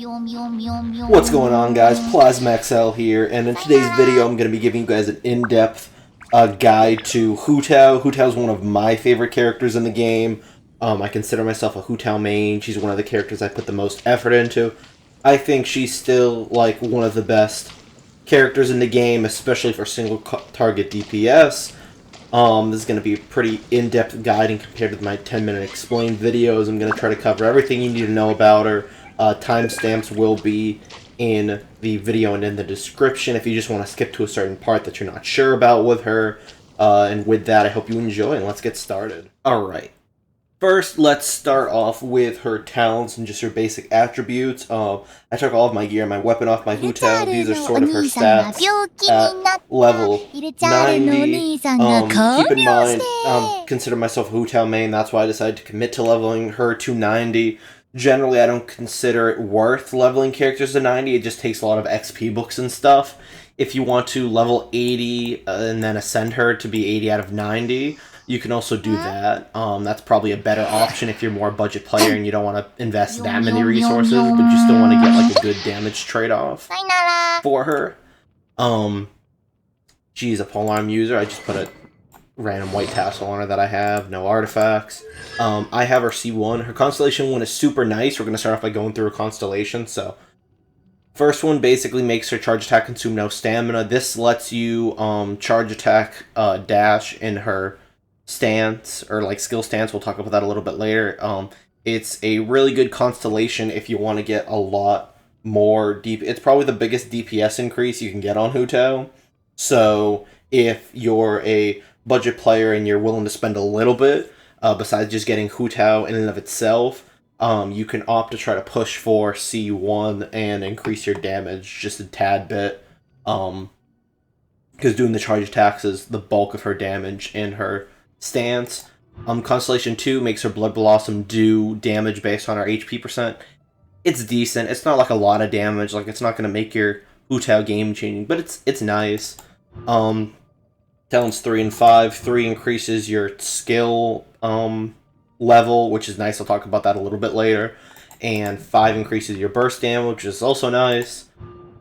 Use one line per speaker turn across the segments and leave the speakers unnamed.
What's going on, guys? PlasmaXL here, and in today's video I'm going to be giving you guys an in-depth guide to Hu Tao. Hu Tao is one of my favorite characters in the game. I consider myself a Hu Tao main. She's one of the characters I put the most effort into. I think she's still like one of the best characters in the game, especially for single target DPS. This is going to be a pretty in-depth guiding compared with my 10-minute explain videos. I'm going to try to cover everything you need to know about her. Timestamps will be in the video and in the description if you just want to skip to a certain part that you're not sure about with her. And with that, I hope you enjoy, and let's get started. Alright. First, let's start off with her talents and just her basic attributes. I took all of my gear and my weapon off my Hu Tao. These are sort of her stats at level 90. Keep in mind, consider myself a Hu Tao main. That's why I decided to commit to leveling her to 90. Generally, I don't consider it worth leveling characters to 90. It just takes a lot of XP books and stuff. If you want to level 80 and then ascend her to be 80 out of 90, you can also do that. That's probably a better option if you're more a budget player and you don't want to invest that many resources, but you still want to get like a good damage trade-off for her. She's a polearm user. I just put a random white tassel on her that I have. No artifacts. I have her C1. Her Constellation 1 is super nice. We're going to start off by going through her Constellation. So, first one basically makes her charge attack consume no stamina. This lets you charge attack dash in her stance, or like skill stance. We'll talk about that a little bit later. It's a really good Constellation if you want to get a lot more deep. It's probably the biggest DPS increase you can get on Hu Tao. So, if you're a budget player and you're willing to spend a little bit, besides just getting Hu Tao in and of itself, you can opt to try to push for C1 and increase your damage just a tad bit, because doing the charge attacks is the bulk of her damage in her stance. Constellation 2 makes her Blood Blossom do damage based on her HP percent. It's decent. It's not like a lot of damage. Like, it's not going to make your Hu Tao game changing, but it's nice. Talents 3 and 5. 3 increases your skill level, which is nice. I'll talk about that a little bit later. And 5 increases your burst damage, which is also nice.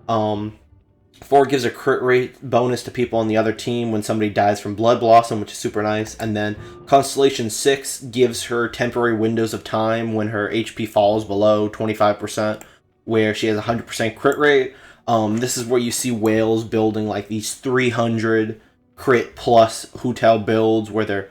4 gives a crit rate bonus to people on the other team when somebody dies from Blood Blossom, which is super nice. And then Constellation 6 gives her temporary windows of time when her HP falls below 25%, where she has a 100% crit rate. This is where you see whales building like these 300 crit plus Hu Tao builds where they're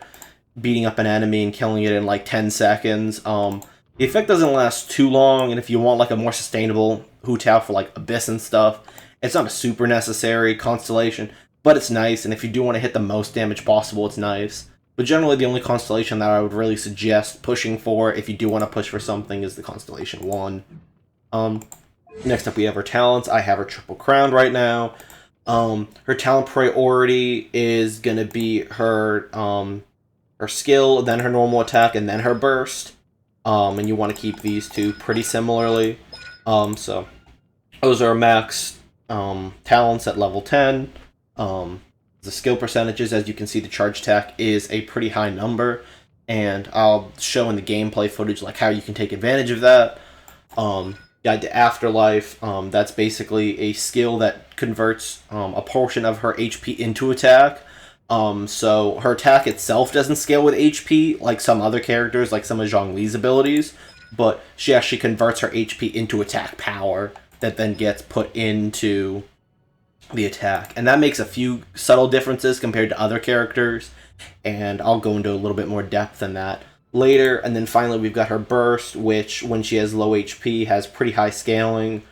beating up an enemy and killing it in like 10 seconds. The effect doesn't last too long, and if you want like a more sustainable Hu Tao for like Abyss and stuff, it's not a super necessary Constellation, but it's nice, and if you do want to hit the most damage possible, it's nice. But generally the only Constellation that I would really suggest pushing for if you do want to push for something is the Constellation 1. Next up we have her talents. I have her triple crowned right now. Her talent priority is going to be her her skill, then her normal attack, and then her burst. And you want to keep these two pretty similarly. So those are max talents at level 10. The skill percentages, as you can see, the charge attack is a pretty high number. And I'll show in the gameplay footage like how you can take advantage of that. Guide to Afterlife, that's basically a skill that converts a portion of her HP into attack. So her attack itself doesn't scale with HP like some other characters, like some of Zhongli's abilities, but she actually converts her HP into attack power that then gets put into the attack. And that makes a few subtle differences compared to other characters, and I'll go into a little bit more depth in that later. And then finally we've got her burst, which when she has low HP has pretty high scaling,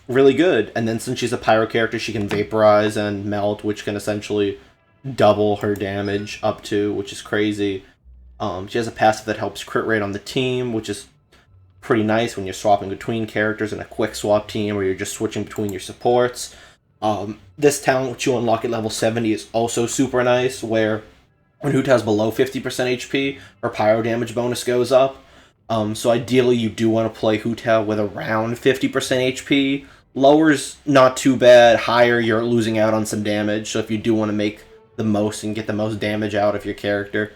really good. And then since she's a pyro character, she can vaporize and melt, which can essentially double her damage up to, which is crazy. She has a passive that helps crit rate on the team, which is pretty nice when you're swapping between characters in a quick swap team or you're just switching between your supports. This talent, which you unlock at level 70, is also super nice, where when Hu Tao's below 50% HP, her pyro damage bonus goes up. So ideally you do want to play Hu Tao with around 50% HP. Lower's not too bad, higher you're losing out on some damage, so if you do want to make the most and get the most damage out of your character,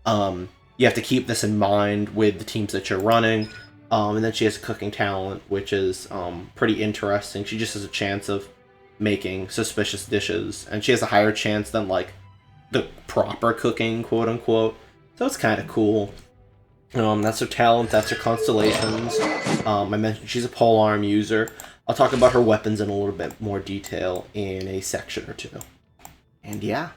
you have to keep this in mind with the teams that you're running. And then she has a cooking talent, which is pretty interesting. She just has a chance of making suspicious dishes, and she has a higher chance than like the proper cooking, quote unquote. So it's kind of cool. That's her talent. That's her constellations. I mentioned she's a polearm user. I'll talk about her weapons in a little bit more detail in a section or two. And yeah.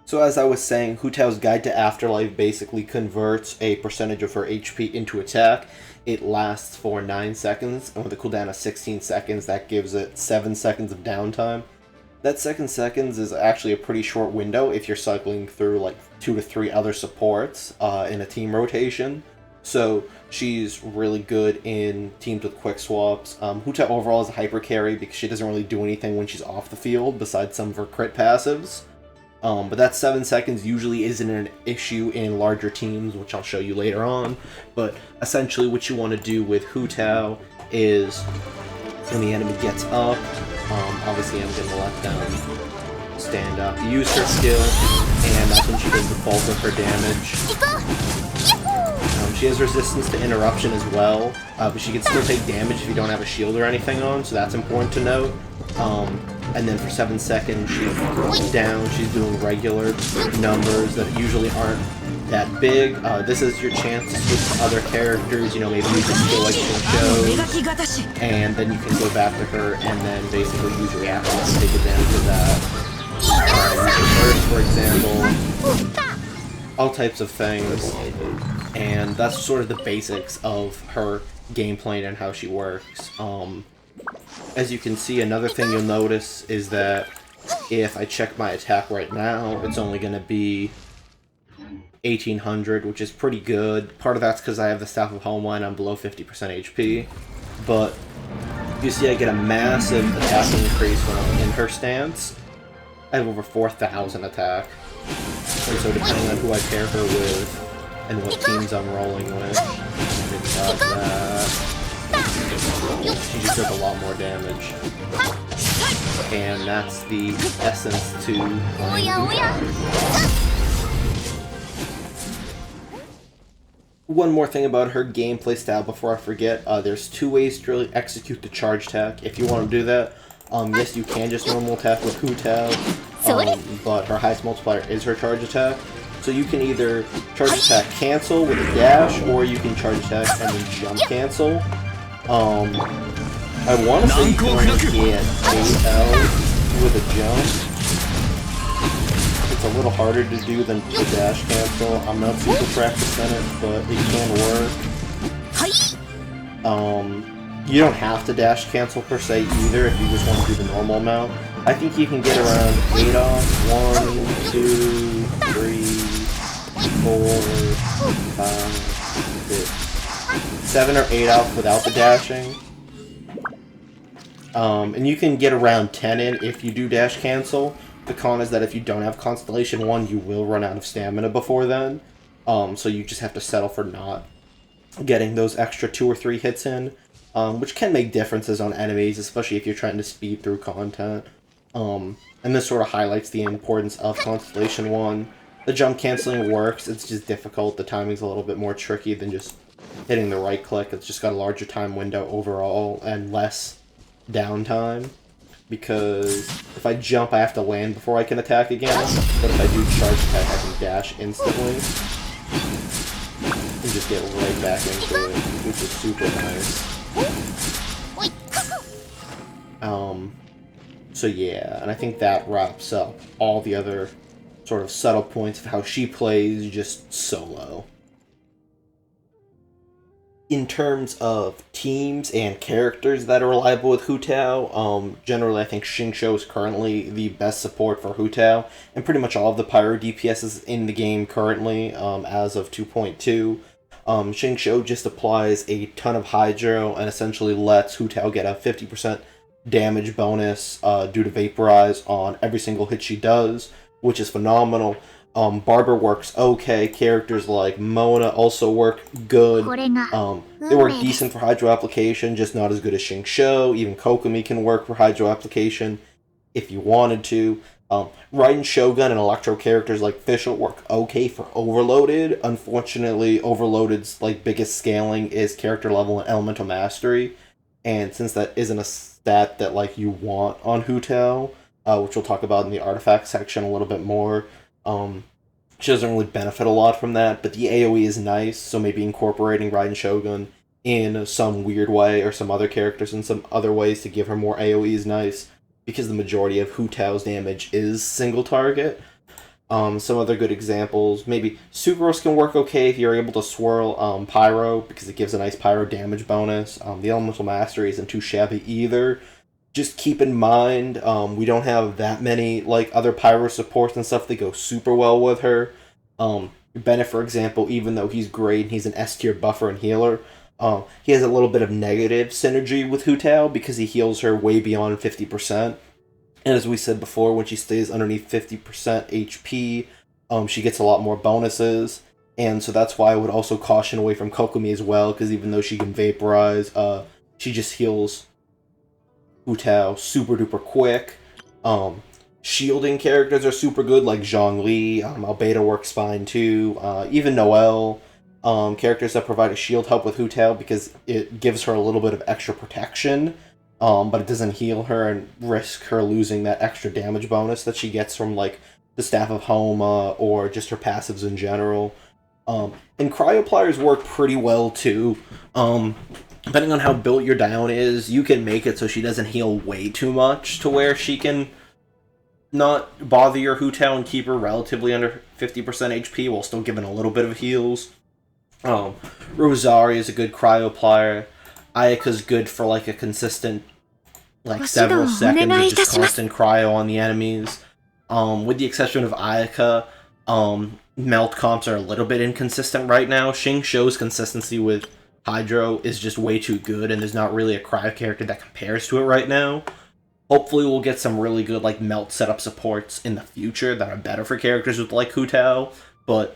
So as I was saying, Hu Tao's Guide to Afterlife basically converts a percentage of her HP into attack. It lasts for 9 seconds, and with a cooldown of 16 seconds, that gives it 7 seconds of downtime. That 7 seconds is actually a pretty short window if you're cycling through like 2 to 3 other supports in a team rotation. So she's really good in teams with quick swaps. Hu Tao overall is a hyper carry because she doesn't really do anything when she's off the field besides some of her crit passives. But that 7 seconds usually isn't an issue in larger teams, which I'll show you later on. But essentially what you want to do with Hu Tao is when the enemy gets up, obviously I'm going to let them stand up. Use her skill, and that's when she does the bulk of her damage. She has resistance to interruption as well, but she can still take damage if you don't have a shield or anything on, so that's important to note. And then for 7 seconds, she's down, she's doing regular numbers that usually aren't that big. This is your chance to switch to other characters, you know, maybe use a skill like shows, and then you can go back to her and then basically use reactions to take advantage of that. For example, all types of things, and that's sort of the basics of her gameplay and how she works. As you can see, another thing you'll notice is that if I check my attack right now, it's only going to be 1800, which is pretty good. Part of that's because I have the Staff of Homeline, I'm below 50% HP, but you see I get a massive attack increase when I'm in her stance. I have over 4,000 attack, and so depending on who I pair her with and what teams I'm rolling with, it does that. She just does a lot more damage. And that's the essence to playing Hu Tao. One more thing about her gameplay style before I forget, there's 2 ways to really execute the charge attack. If you want to do that, yes, you can just normal attack with Hu Tao, but her highest multiplier is her charge attack. So you can either charge attack cancel with a dash, or you can charge attack and then jump cancel. I want to say you can only get 8L with a jump. It's a little harder to do than the dash cancel. I'm not super practiced in it, but it can work. You don't have to dash cancel per se either if you just want to do the normal amount. I think you can get around 8 off. 1, 2, 3, 4, 5, 6, 7 or 8 off without the dashing. And you can get around 10 in if you do dash cancel. The con is that if you don't have Constellation 1, you will run out of stamina before then. So you just have to settle for not getting those extra 2 or 3 hits in, which can make differences on enemies, especially if you're trying to speed through content. And this sort of highlights the importance of Constellation 1. The jump canceling works, it's just difficult. The timing's a little bit more tricky than just hitting the right click. It's just got a larger time window overall and less downtime, because if I jump I have to land before I can attack again, but if I do charge attack I can dash instantly and just get right back into it, which is super nice. So yeah, and I think that wraps up all the other sort of subtle points of how she plays just solo. In terms of teams and characters that are reliable with Hu Tao, generally I think Xingqiu is currently the best support for Hu Tao, and pretty much all of the Pyro DPSs in the game currently, as of 2.2. Xingqiu just applies a ton of Hydro and essentially lets Hu Tao get a 50% damage bonus due to Vaporize on every single hit she does, which is phenomenal. Barber works okay. Characters like Mona also work good. They work decent for Hydro application, just not as good as Xingqiu. Even Kokomi can work for Hydro application if you wanted to. Raiden Shogun and Electro characters like Fischl work okay for Overloaded. Unfortunately, Overloaded's like biggest scaling is character level and elemental mastery, and since that isn't a stat that like you want on Hu Tao, which we'll talk about in the artifact section a little bit more, she doesn't really benefit a lot from that. But the AOE is nice, so maybe incorporating Raiden Shogun in some weird way or some other characters in some other ways to give her more AOE is nice, because the majority of Hu Tao's damage is single target. Some other good examples, maybe Sucrose can work okay if you're able to swirl Pyro, because it gives a nice Pyro damage bonus. The Elemental Mastery isn't too shabby either. Just keep in mind, we don't have that many like other Pyro supports and stuff that go super well with her. Bennett, for example, even though he's great and he's an S tier buffer and healer, he has a little bit of negative synergy with Hu Tao because he heals her way beyond 50%. And as we said before, when she stays underneath 50% HP, she gets a lot more bonuses. And so that's why I would also caution away from Kokomi as well, because even though she can vaporize, she just heals Hu Tao super duper quick. Shielding characters are super good, like Zhongli. Albedo works fine too. Even Noelle. Characters that provide a shield help with Hu Tao because it gives her a little bit of extra protection, but it doesn't heal her and risk her losing that extra damage bonus that she gets from like the Staff of Homa or just her passives in general. And cryopliers work pretty well too. Depending on how built your Diona is, you can make it so she doesn't heal way too much to where she can not bother your Hu Tao and keep her relatively under 50% HP while still giving a little bit of heals. Rosaria is a good cryoplier. Ayaka's good for like a consistent, like several seconds of just constant cryo on the enemies. With the exception of Ayaka, melt comps are a little bit inconsistent right now. Xing Shou's consistency with Hydro is just way too good, and there's not really a cryo character that compares to it right now. Hopefully we'll get some really good like melt setup supports in the future that are better for characters with like Hu Tao, but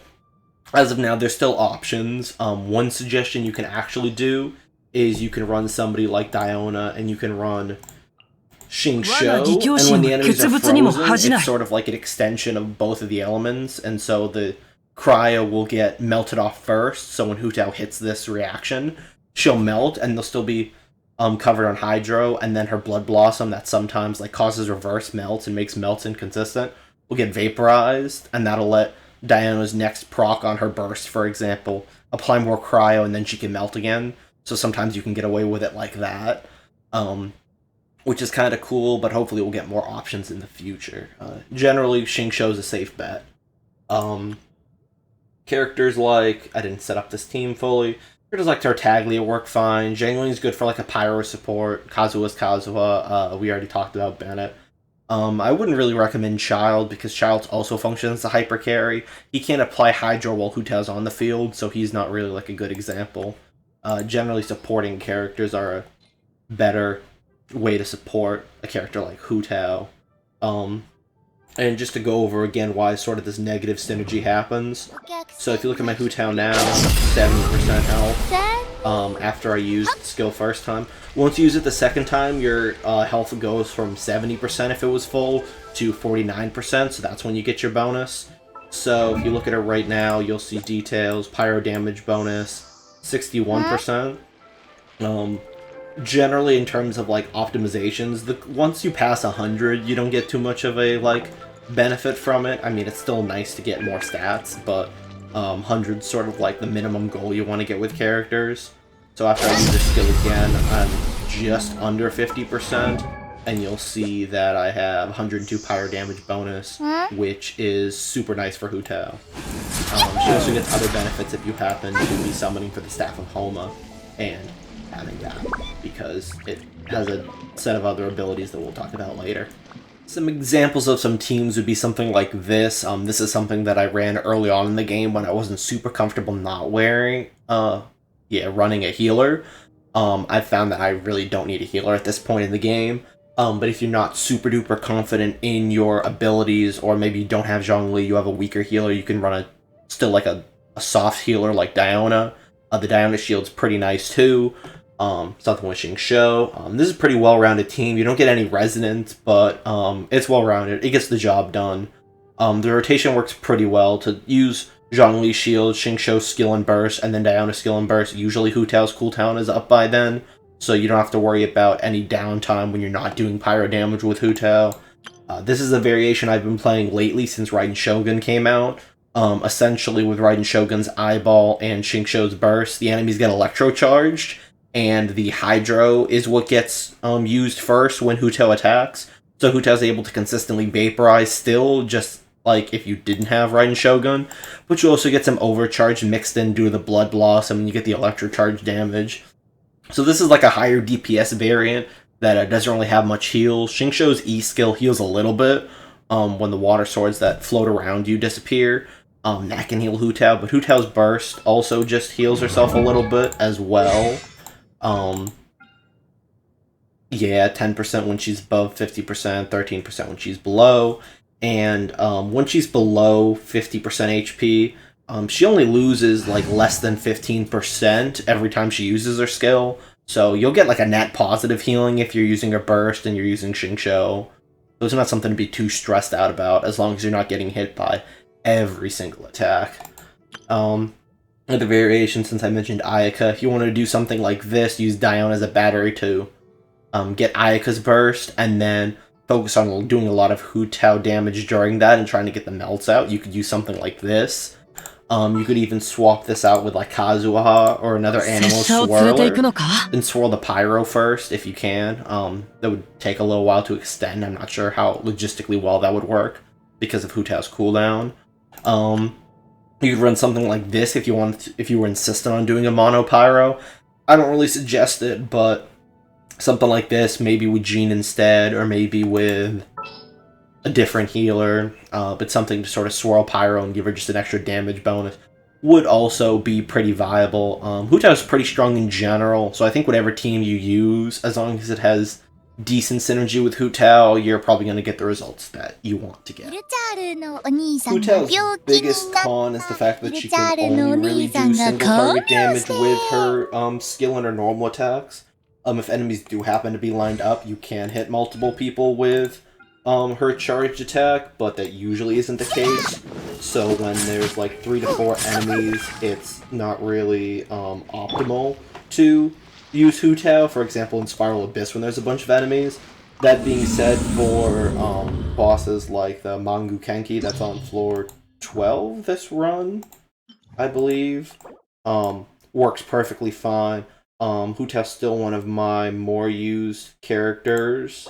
as of now, there's still options. One suggestion you can actually do is you can run somebody like Diona and you can run Xing Shou, and when the enemies are frozen, it's sort of like an extension of both of the elements, and so the cryo will get melted off first, so when Hu Tao hits this reaction, she'll melt, and they'll still be covered on Hydro, and then her Blood Blossom that sometimes like causes reverse melts and makes melts inconsistent will get vaporized, and that'll let Diana's next proc on her burst, for example, apply more cryo and then she can melt again. So sometimes you can get away with it like that, which is kind of cool, but hopefully we'll get more options in the future. Generally, Xing Shou's a safe bet. Characters like, I didn't set up this team fully, characters like Tartaglia work fine, Zhang Ling's good for like a Pyro support, Kazuha's Kazuha, we already talked about Bennett. I wouldn't really recommend Child, because Child also functions as a hyper carry. He can't apply Hydro while Hu Tao's on the field, so he's not really like a good example. Generally, supporting characters are a better way to support a character like Hu Tao. And just to go over again why sort of this negative synergy happens. So if you look at my Hu Tao now, 70% health. After I used the skill first time. Once you use it the second time, your health goes from 70% if it was full to 49%, so that's when you get your bonus. So if you look at it right now, you'll see details, pyro damage bonus, 61%. Generally, in terms of like optimizations, once you pass 100, you don't get too much of a like benefit from it. I mean, it's still nice to get more stats, but 100's sort of like the minimum goal you want to get with characters. So after I use this skill again, I'm just under 50%, and you'll see that I have 102 pyro damage bonus, which is super nice for Hu Tao. She also gets other benefits if you happen to be summoning for the Staff of Homa, and having that, because it has a set of other abilities that we'll talk about later. Some examples of some teams would be something like this. This is something that I ran early on in the game when I wasn't super comfortable not running a healer. I found that I really don't need a healer at this point in the game. But if you're not super duper confident in your abilities, or maybe you don't have Zhongli, you have a weaker healer, you can run still like a soft healer like Diona. The Diona shield's pretty nice too. Something with Xingqiu. This is a pretty well-rounded team. You don't get any resonance, but it's well-rounded. It gets the job done. The rotation works pretty well to use Zhongli's shield, Xingqiu's skill and burst, and then Diana's skill and burst. Usually Hu Tao's cooldown is up by then, so you don't have to worry about any downtime when you're not doing pyro damage with Hu Tao. This is a variation I've been playing lately since Raiden Shogun came out. Essentially, with Raiden Shogun's eyeball and Xingqiu's burst, the enemies get electrocharged, and the Hydro is what gets used first when Hu Tao attacks. So Hu Tao's able to consistently vaporize still, just like if you didn't have Raiden Shogun, but you also get some overcharge mixed in due to the Blood Blossom, and you get the electrocharge damage. So this is like a higher DPS variant that doesn't really have much heals. Xingqiu's E skill heals a little bit when the water swords that float around you disappear. That can heal Hu Tao, but Hu Tao's burst also just heals herself a little bit as well. Yeah, 10% when she's above 50%, 13% when she's below, and when she's below 50% HP, she only loses like less than 15% every time she uses her skill, so you'll get like a net positive healing if you're using her burst and you're using Xingqiu. So it's not something to be too stressed out about, as long as you're not getting hit by every single attack. Another variation, since I mentioned Ayaka, if you want to do something like this, use Dione as a battery to get Ayaka's burst, and then focus on doing a lot of Hu Tao damage during that and trying to get the melts out. You could use something like this. You could even swap this out with like Kazuha or another animal swirler, and swirl the pyro first if you can. That would take a little while to extend. I'm not sure how logistically well that would work because of Hu Tao's cooldown. You could run something like this if you were insistent on doing a mono pyro. I don't really suggest it, but something like this, maybe with Jean instead, or maybe with a different healer, but something to sort of swirl pyro and give her just an extra damage bonus, would also be pretty viable. Hu Tao is pretty strong in general, so I think whatever team you use, as long as it has decent synergy with Hu Tao, you're probably going to get the results that you want to get. Hu Tao's biggest con is the fact that she can only really do single target damage with her skill and her normal attacks. If enemies do happen to be lined up, you can hit multiple people with her charged attack, but that usually isn't the case. So when there's like 3 to 4 enemies, it's not really optimal to use Hu Tao. For example, in Spiral Abyss, when there's a bunch of enemies. That being said, for bosses like the Mangu Kenki, that's on floor 12 this run, I believe, works perfectly fine. Hu Tao's still one of my more used characters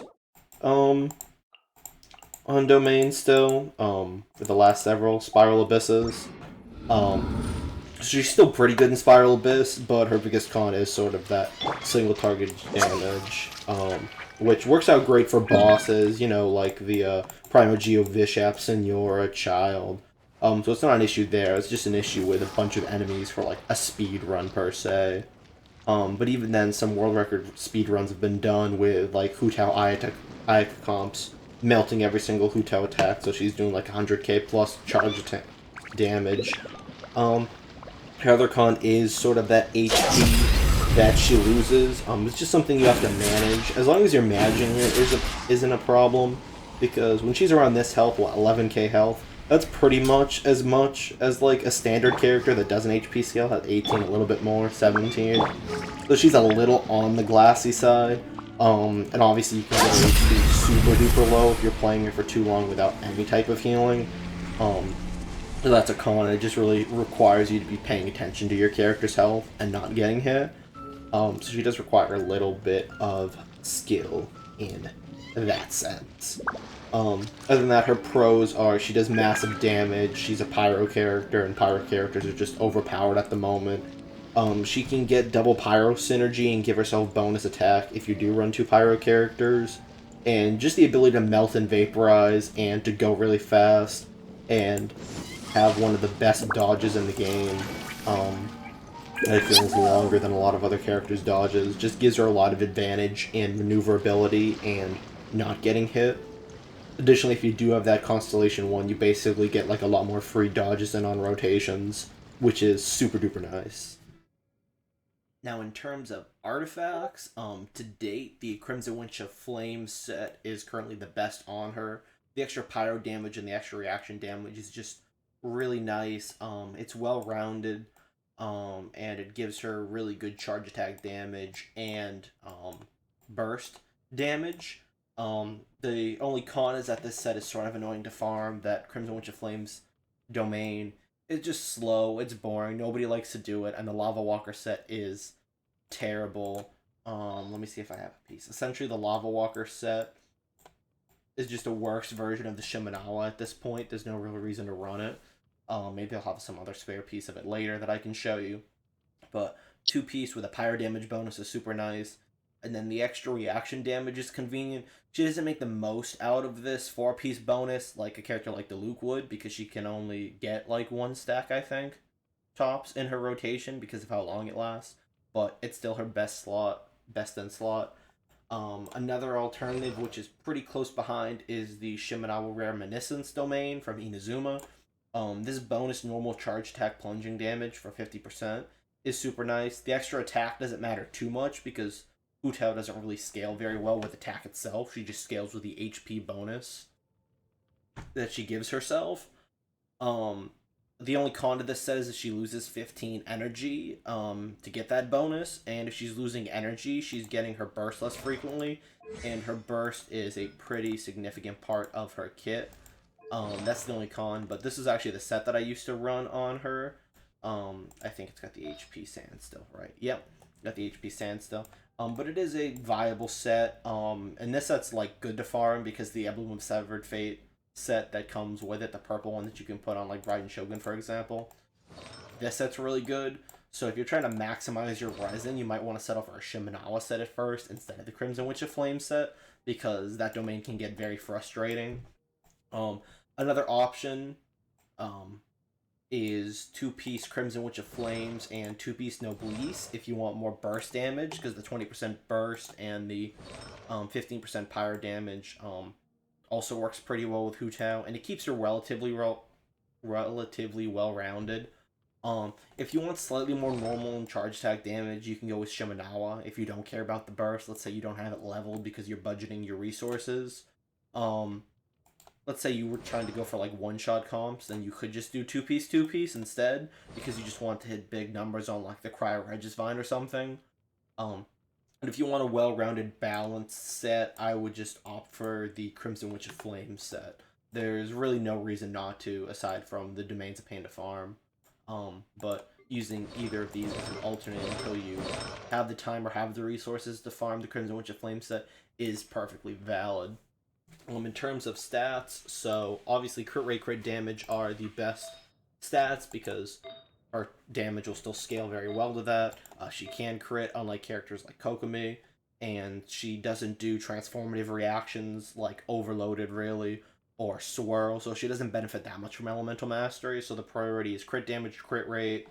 on Domain still, for the last several Spiral Abysses. She's still pretty good in Spiral Abyss, but her biggest con is sort of that single target damage, which works out great for bosses, you know, like the Primogeo Vishap Senora Child. So it's not an issue there, it's just an issue with a bunch of enemies for like a speed run per se. But even then, some world record speed runs have been done with like Hu Tao Ayaka comps melting every single Hu Tao attack, so she's doing like 100k plus charge attack damage. Her other con is sort of that HP that she loses. It's just something you have to manage. As long as you're managing it isn't a problem, because when she's around this health, what, 11k health, that's pretty much as like a standard character that does an HP scale, has 18, a little bit more, 17. So she's a little on the glassy side. And obviously you can get her HP super duper low if you're playing her for too long without any type of healing. So that's a con. It just really requires you to be paying attention to your character's health and not getting hit. So she does require a little bit of skill in that sense. Other than that, her pros are she does massive damage, she's a pyro character, and pyro characters are just overpowered at the moment. She can get double pyro synergy and give herself bonus attack if you do run 2 pyro characters. And just the ability to melt and vaporize and to go really fast and have one of the best dodges in the game. It feels longer than a lot of other characters' dodges. Just gives her a lot of advantage in maneuverability and not getting hit. Additionally, if you do have that Constellation 1, you basically get like a lot more free dodges and on rotations, which is super duper nice. Now, in terms of artifacts, to date, the Crimson Winch of Flame set is currently the best on her. The extra pyro damage and the extra reaction damage is just really nice. It's well rounded, and it gives her really good charge attack damage and burst damage. The only con is that this set is sort of annoying to farm. That Crimson Winch of Flames domain is just slow. It's boring. Nobody likes to do it, and the Lava Walker set is terrible. Let me see if I have a piece. Essentially, the Lava Walker set is just a worse version of the Shimenawa at this point. There's no real reason to run it. Maybe I'll have some other spare piece of it later that I can show you. But 2-piece with a pyro damage bonus is super nice. And then the extra reaction damage is convenient. She doesn't make the most out of this 4-piece bonus like a character like the Luke would, because she can only get like 1 stack, I think, tops in her rotation because of how long it lasts. But it's still her best in slot. Another alternative, which is pretty close behind, is the Shimenawa Reminiscence domain from Inazuma. This bonus normal charge attack plunging damage for 50% is super nice. The extra attack doesn't matter too much because Hu Tao doesn't really scale very well with attack itself. She just scales with the HP bonus that she gives herself. The only con to this set is that she loses 15 energy to get that bonus, and if she's losing energy, she's getting her burst less frequently, and her burst is a pretty significant part of her kit. That's the only con, but this is actually the set that I used to run on her. I think it's got the HP sand still, right? Yep, got the HP sand still. But it is a viable set, and this set's like good to farm because the Emblem of Severed Fate set that comes with it, the purple one that you can put on like Raiden Shogun, for example. This set's really good. So if you're trying to maximize your resin, you might want to settle for a Shimenawa set at first instead of the Crimson Witch of Flame set, because that domain can get very frustrating. Another option is 2-piece Crimson Witch of Flames and 2-piece Noblesse if you want more burst damage, because the 20% burst and the 15% pyro damage also works pretty well with Hu Tao, and it keeps her relatively well-rounded. If you want slightly more normal and charge attack damage, you can go with Shimenawa if you don't care about the burst. Let's say you don't have it leveled because you're budgeting your resources. Let's say you were trying to go for like one-shot comps, then you could just do 2-piece instead, because you just want to hit big numbers on like the Cryo Regisvine or something. And if you want a well-rounded, balanced set, I would just opt for the Crimson Witch of Flames set. There's really no reason not to, aside from the domain's a pain to farm. But using either of these as an alternate until you have the time or have the resources to farm the Crimson Witch of Flames set is perfectly valid. In terms of stats, so obviously crit rate, crit damage are the best stats because her damage will still scale very well to that. She can crit, unlike characters like Kokomi, and she doesn't do transformative reactions like Overloaded, really, or Swirl, so she doesn't benefit that much from Elemental Mastery, so the priority is crit damage, crit rate,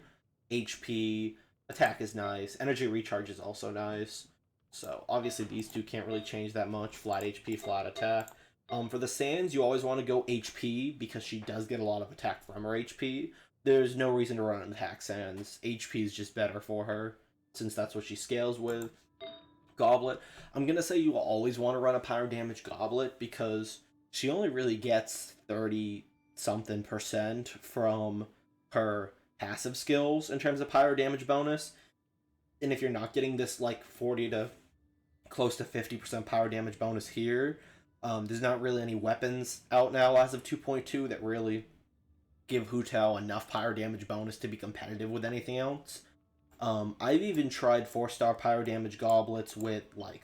HP, attack is nice, energy recharge is also nice. So obviously these two can't really change that much. Flat HP, flat attack. For the Sands, you always want to go HP because she does get a lot of attack from her HP. There's no reason to run an attack Sands. HP is just better for her since that's what she scales with. Goblet. I'm going to say you will always want to run a pyro damage Goblet because she only really gets 30-something% from her passive skills in terms of pyro damage bonus. And if you're not getting this like 40 to close to 50% power damage bonus here, there's not really any weapons out now as of 2.2 that really give Hu Tao enough power damage bonus to be competitive with anything else. I've even tried 4-star power damage goblets with like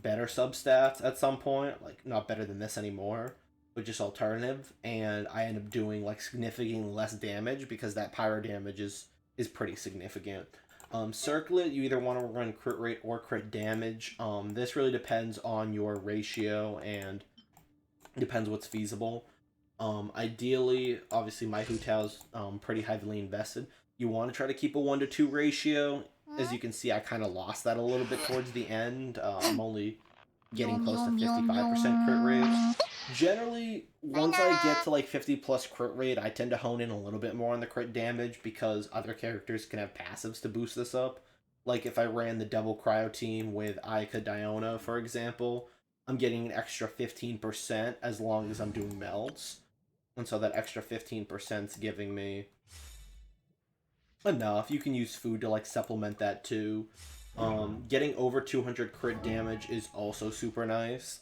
better substats at some point, like not better than this anymore, but just alternative, and I end up doing like significantly less damage because that pyro damage is pretty significant. Circlet, you either want to run crit rate or crit damage. This really depends on your ratio and depends what's feasible. Ideally, obviously my Hu Tao's pretty heavily invested. You want to try to keep a 1-to-2 ratio. As you can see, I kind of lost that a little bit towards the end. I'm only getting close to 55% crit rate. Generally, once I get to like 50 plus crit rate, I tend to hone in a little bit more on the crit damage because other characters can have passives to boost this up. Like if I ran the double cryo team with Ayaka Diona, for example, I'm getting an extra 15% as long as I'm doing melds. And so that extra 15% is giving me enough. You can use food to like supplement that too. Getting over 200 crit damage is also super nice.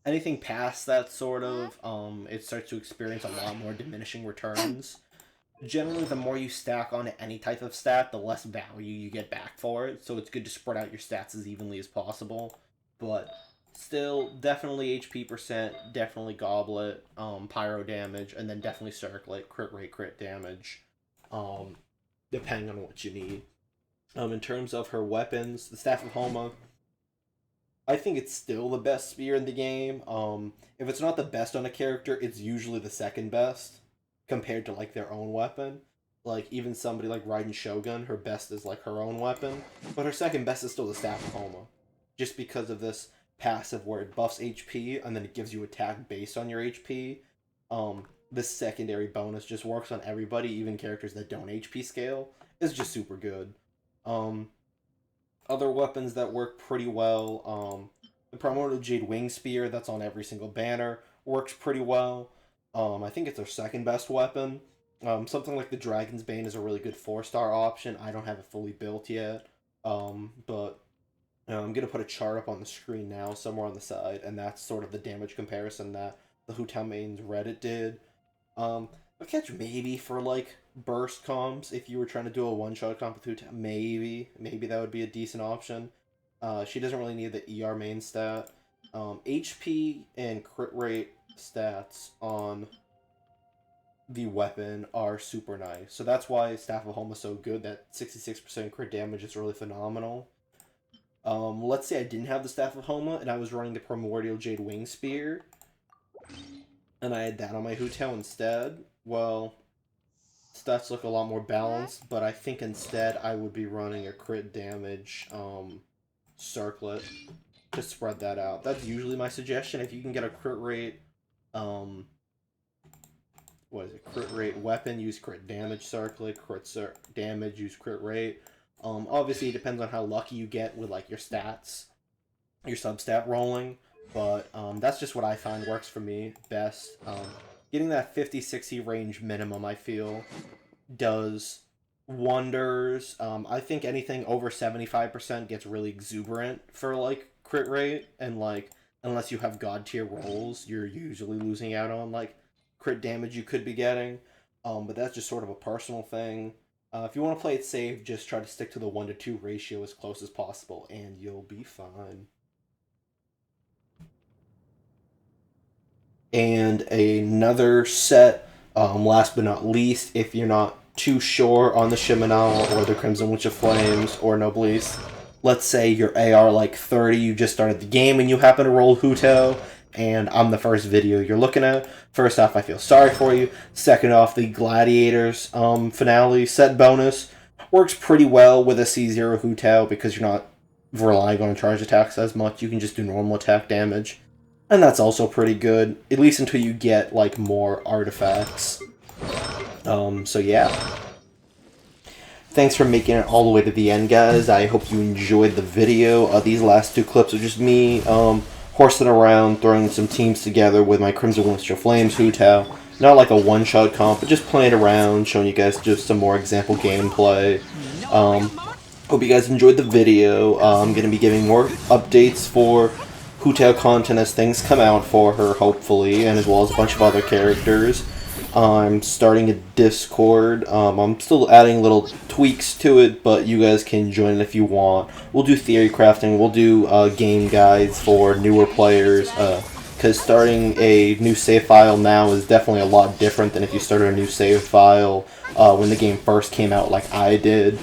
Anything past that sort of, it starts to experience a lot more diminishing returns. Generally, the more you stack on any type of stat, the less value you get back for it. So it's good to spread out your stats as evenly as possible. But still, definitely HP percent, definitely goblet, pyro damage, and then definitely circlet, crit rate, crit damage. Depending on what you need. In terms of her weapons, the Staff of Homa, I think it's still the best spear in the game. If it's not the best on a character, it's usually the second best compared to like their own weapon. Like even somebody like Raiden Shogun, her best is like her own weapon, but her second best is still the Staff of Homa, just because of this passive where it buffs HP and then it gives you attack based on your HP. This secondary bonus just works on everybody, even characters that don't HP scale. It's just super good. Other weapons that work pretty well, the Primordial Jade Wing Spear that's on every single banner works pretty well. I think it's their second best weapon. Something like the Dragon's Bane is a really good 4-star option. I don't have it fully built yet, but I'm going to put a chart up on the screen now somewhere on the side, and that's sort of the damage comparison that the Hu Tao main's Reddit did. I'll catch maybe for like burst comps if you were trying to do a one-shot comp with Hu Tao. Maybe that would be a decent option. She doesn't really need the ER main stat. HP and crit rate stats on the weapon are super nice. So that's why Staff of Homa is so good. That 66% crit damage is really phenomenal. Let's say I didn't have the Staff of Homa and I was running the Primordial Jade Wing Spear, and I had that on my Hu Tao instead. Well, stats look a lot more balanced, but I think instead I would be running a crit damage circlet to spread that out. That's usually my suggestion. If you can get a crit rate, crit rate weapon, use crit damage circlet, damage, use crit rate. Obviously it depends on how lucky you get with like your stats, your substat rolling, but that's just what I find works for me best. Getting that 50-60 range minimum, I feel, does wonders. I think anything over 75% gets really exuberant for like crit rate, and like unless you have god tier rolls, you're usually losing out on like crit damage you could be getting. But that's just sort of a personal thing. If you want to play it safe, just try to stick to the 1-to-2 ratio as close as possible, and you'll be fine. And another set, last but not least, if you're not too sure on the Shimenal or the Crimson Witch of Flames or Noblesse, let's say you're AR like 30, you just started the game and you happen to roll Hu Tao, and I'm the first video you're looking at. First off, I feel sorry for you. Second off, the Gladiators finale set bonus works pretty well with a C0 Hu Tao because you're not relying on charge attacks as much. You can just do normal attack damage. And that's also pretty good, at least until you get, like, more artifacts. So yeah. Thanks for making it all the way to the end, guys. I hope you enjoyed the video. These last two clips are just me, horsing around, throwing some teams together with my Crimson Witch of Flames Hu Tao. Not like a one-shot comp, but just playing around, showing you guys just some more example gameplay. Hope you guys enjoyed the video. I'm going to be giving more updates for Hu Tao content as things come out for her, hopefully, and as well as a bunch of other characters. I'm starting a Discord. I'm still adding little tweaks to it, but you guys can join it if you want. We'll do theory crafting. We'll do game guides for newer players, because starting a new save file now is definitely a lot different than if you started a new save file when the game first came out like I did.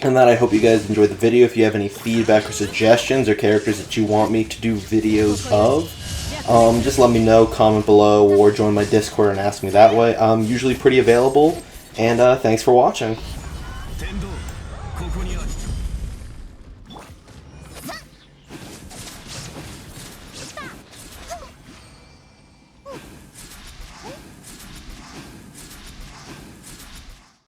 And that, I hope you guys enjoyed the video. If you have any feedback or suggestions or characters that you want me to do videos of, just let me know, comment below, or join my Discord and ask me that way. I'm usually pretty available, and thanks for watching.